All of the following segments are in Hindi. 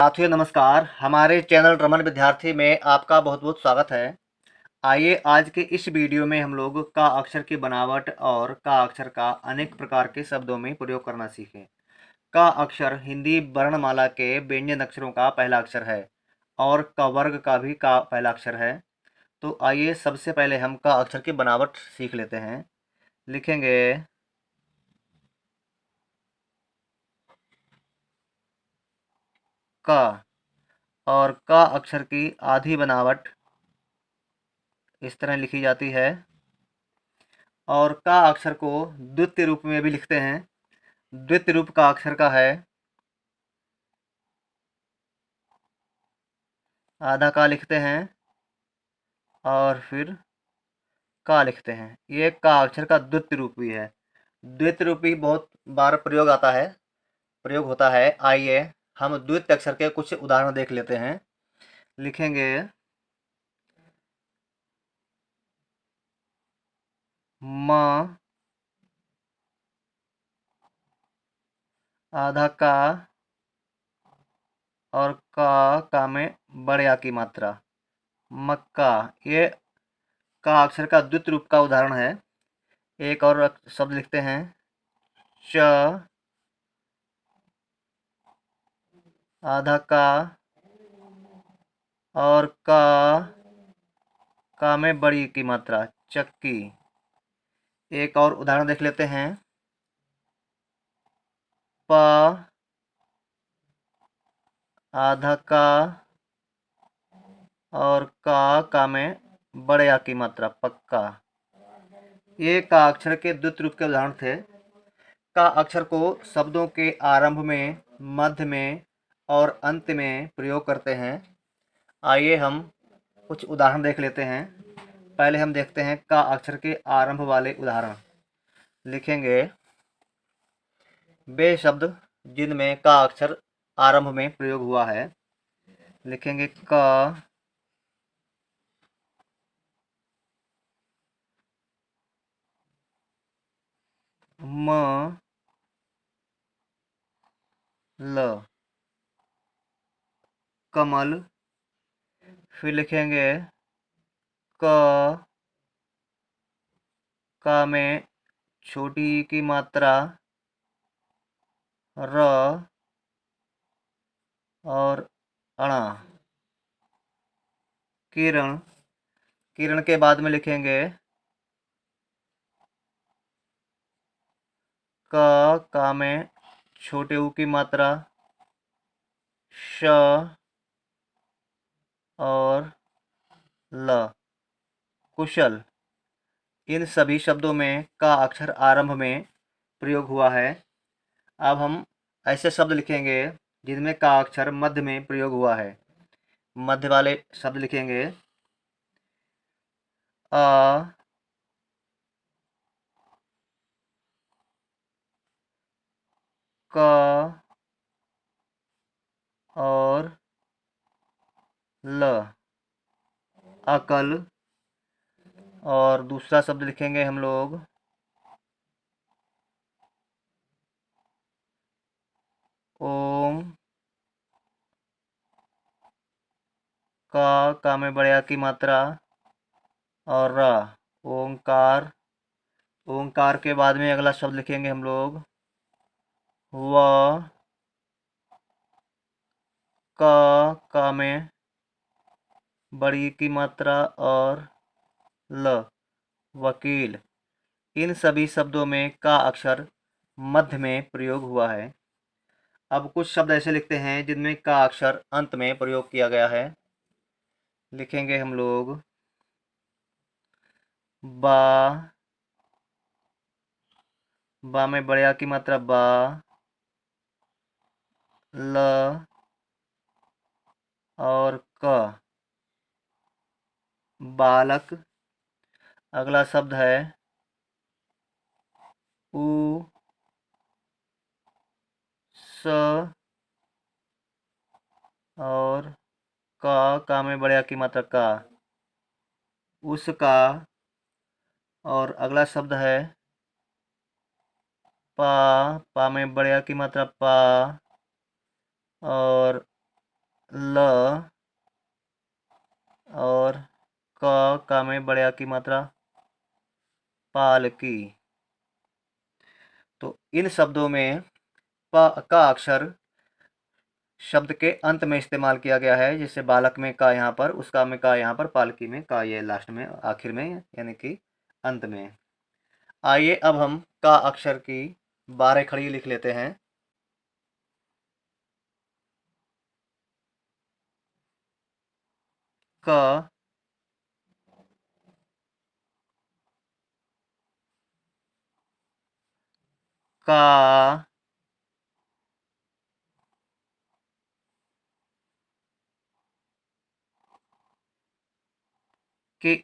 साथियों नमस्कार। हमारे चैनल रमन विद्यार्थी में आपका बहुत बहुत स्वागत है। आइए आज के इस वीडियो में हम लोग का अक्षर की बनावट और का अक्षर का अनेक प्रकार के शब्दों में प्रयोग करना सीखें। का अक्षर हिंदी वर्णमाला के व्यंजन अक्षरों का पहला अक्षर है और क वर्ग का भी का पहला अक्षर है। तो आइए सबसे पहले हम का अक्षर की बनावट सीख लेते हैं। लिखेंगे का, और का अक्षर की आधी बनावट इस तरह लिखी जाती है और का अक्षर को द्वितीय रूप में भी लिखते हैं। द्वितीय रूप का अक्षर का है आधा का लिखते हैं और फिर का लिखते हैं। ये का अक्षर का द्वितीय रूप भी है। द्वितीय रूप भी बहुत बार प्रयोग होता है। आइए हम द्वितीय अक्षर के कुछ उदाहरण देख लेते हैं। लिखेंगे म, आधा का और का में बड़े आ की मात्रा मक्का। ये का अक्षर का द्वितीय रूप का उदाहरण है। एक और शब्द लिखते हैं च, आधा का और का में बड़ी की मात्रा चक्की। एक और उदाहरण देख लेते हैं प, आधा का और का में बड़े आ की मात्रा पक्का। ये का अक्षर के द्वितीय रूप के उदाहरण थे। का अक्षर को शब्दों के आरंभ में, मध्य में और अंत में प्रयोग करते हैं। आइए हम कुछ उदाहरण देख लेते हैं। पहले हम देखते हैं का अक्षर के आरंभ वाले उदाहरण। लिखेंगे वे शब्द जिनमें का अक्षर आरंभ में प्रयोग हुआ है। लिखेंगे क, म, ल, कमल। फिर लिखेंगे क, का में छोटी ई की मात्रा र और अणा। किरण, किरण के बाद में लिखेंगे का में छोटे ऊ की मात्रा श और ल, कुशल। इन सभी शब्दों में का अक्षर आरंभ में प्रयोग हुआ है। अब हम ऐसे शब्द लिखेंगे जिनमें का अक्षर मध्य में प्रयोग हुआ है। मध्य वाले शब्द लिखेंगे अ, क और ल, अकल। और दूसरा शब्द लिखेंगे हम लोग ओम, का में बड़े आ की मात्रा और र, ओंकार। ओंकार के बाद में अगला शब्द लिखेंगे हम लोग व, का में बड़ी की मात्रा और ल, वकील। इन सभी शब्दों में का अक्षर मध्य में प्रयोग हुआ है। अब कुछ शब्द ऐसे लिखते हैं जिनमें का अक्षर अंत में प्रयोग किया गया है। लिखेंगे हम लोग बा, बा में बड़े आ की मात्रा बा, ल और क, बालक। अगला शब्द है उ, स और का में बड़े आ की मात्रा का, उसका। और अगला शब्द है पा में बड़े आ की मात्रा पा और ल और का में बड़े आ की मात्रा पालकी। तो इन शब्दों में का अक्षर शब्द के अंत में इस्तेमाल किया गया है, जैसे बालक में का यहाँ पर, उसका में का यहाँ पर, पालकी में का ये लास्ट में आखिर में यानी कि अंत में। आइए अब हम का अक्षर की 12 खड़ी लिख लेते हैं। क का कि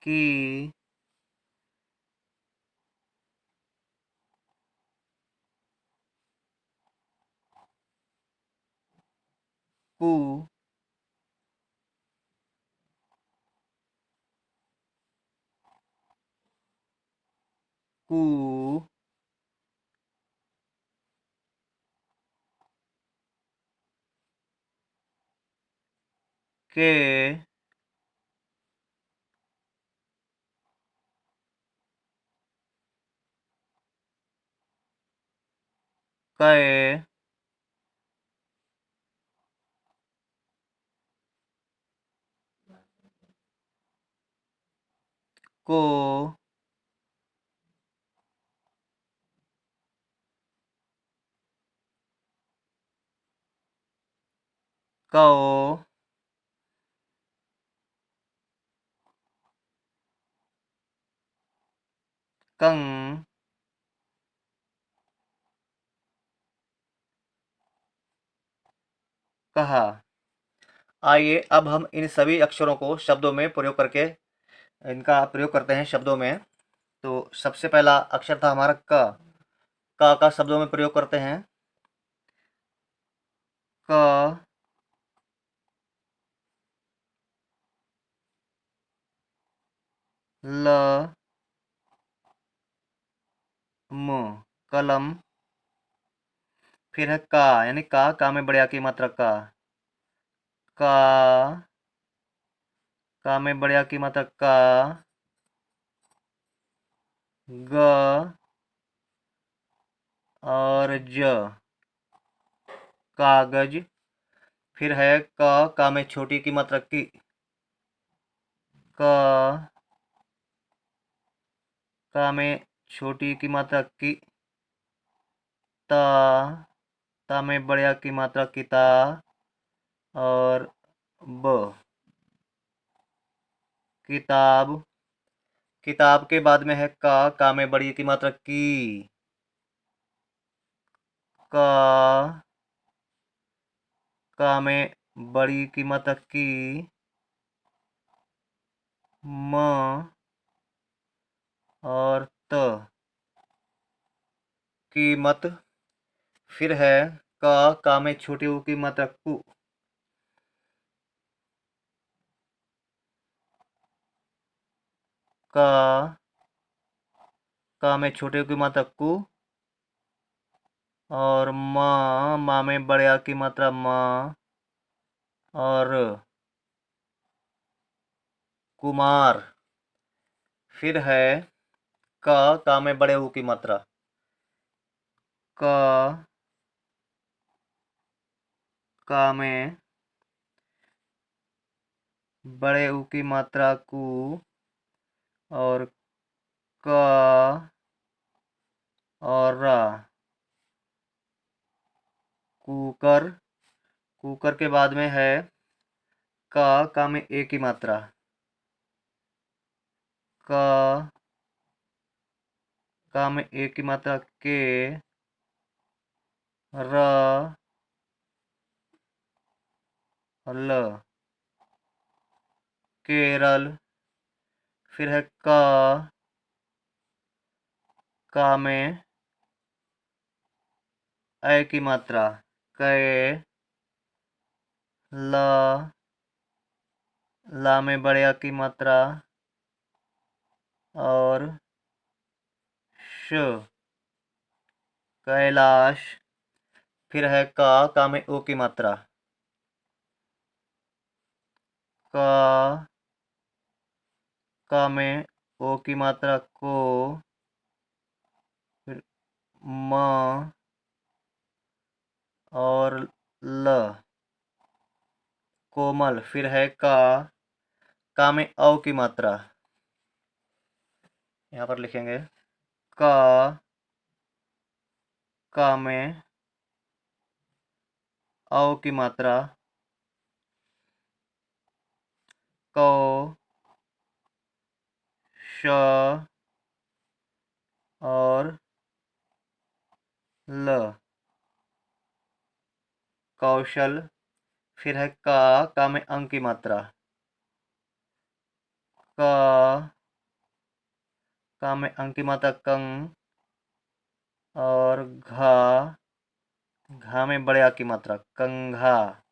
की कु कु के कै को कौ कं कहा। आइए अब हम इन सभी अक्षरों को शब्दों में प्रयोग करके इनका प्रयोग करते हैं शब्दों में। तो सबसे पहला अक्षर था हमारा का शब्दों में प्रयोग करते हैं। क ल म कलम। फिर है का, यानी का में बड़े आ की मात्रा का में बड़े आ की मात्रा ग और ज कागज। फिर है का में छोटी की मात्रा क का में छोटी की मात्रा ता में बड़े आ की मात्रा और ब किताब। किताब के बाद में है का में बड़ी की मात्रा का में बड़ी की मात्रा म और कीमत। फिर है का में छोटी ऊ की मात्रा का में छोटे ऊ की मात्रा और माँ में बड़े आ की मात्रा और कुमार। फिर है का में बड़े ऊ की मात्रा का में बड़े ऊ की मात्रा और क और रा। कुकर। कुकर के बाद में है का में ए की मात्रा का में ए की मात्रा र ल केरल। फिर है का में ए की मात्रा कै ला में बड़े आ की मात्रा और कैलाश। फिर है का में ओ की मात्रा, का में ओ की मात्रा को। फिर म और ल, कोमल। फिर है का में औ की मात्रा, यहाँ पर लिखेंगे का में औ की मात्रा, कौ, श और ल, कौशल। फिर है का में अंग की मात्रा, का में अंग की मात्रा कंग और घा में बड़े आ की मात्रा, कंघा।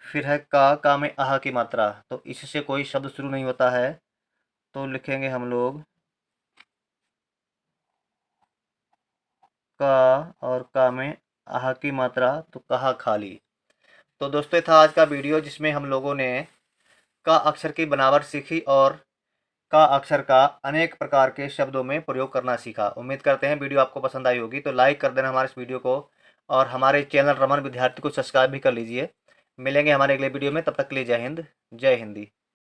फिर है का में आह की मात्रा, तो इससे कोई शब्द शुरू नहीं होता है, तो लिखेंगे हम लोग का और का में आह की मात्रा, तो कहा खाली। तो दोस्तों, था आज का वीडियो जिसमें हम लोगों ने का अक्षर की बनावट सीखी और का अक्षर का अनेक प्रकार के शब्दों में प्रयोग करना सीखा। उम्मीद करते हैं वीडियो आपको पसंद आई होगी, तो लाइक कर देना हमारे इस वीडियो को और हमारे चैनल रमन विद्यार्थी को सब्सक्राइब भी कर लीजिए। मिलेंगे हमारे अगले वीडियो में, तब तक के लिए जय हिंद, जय हिंदी।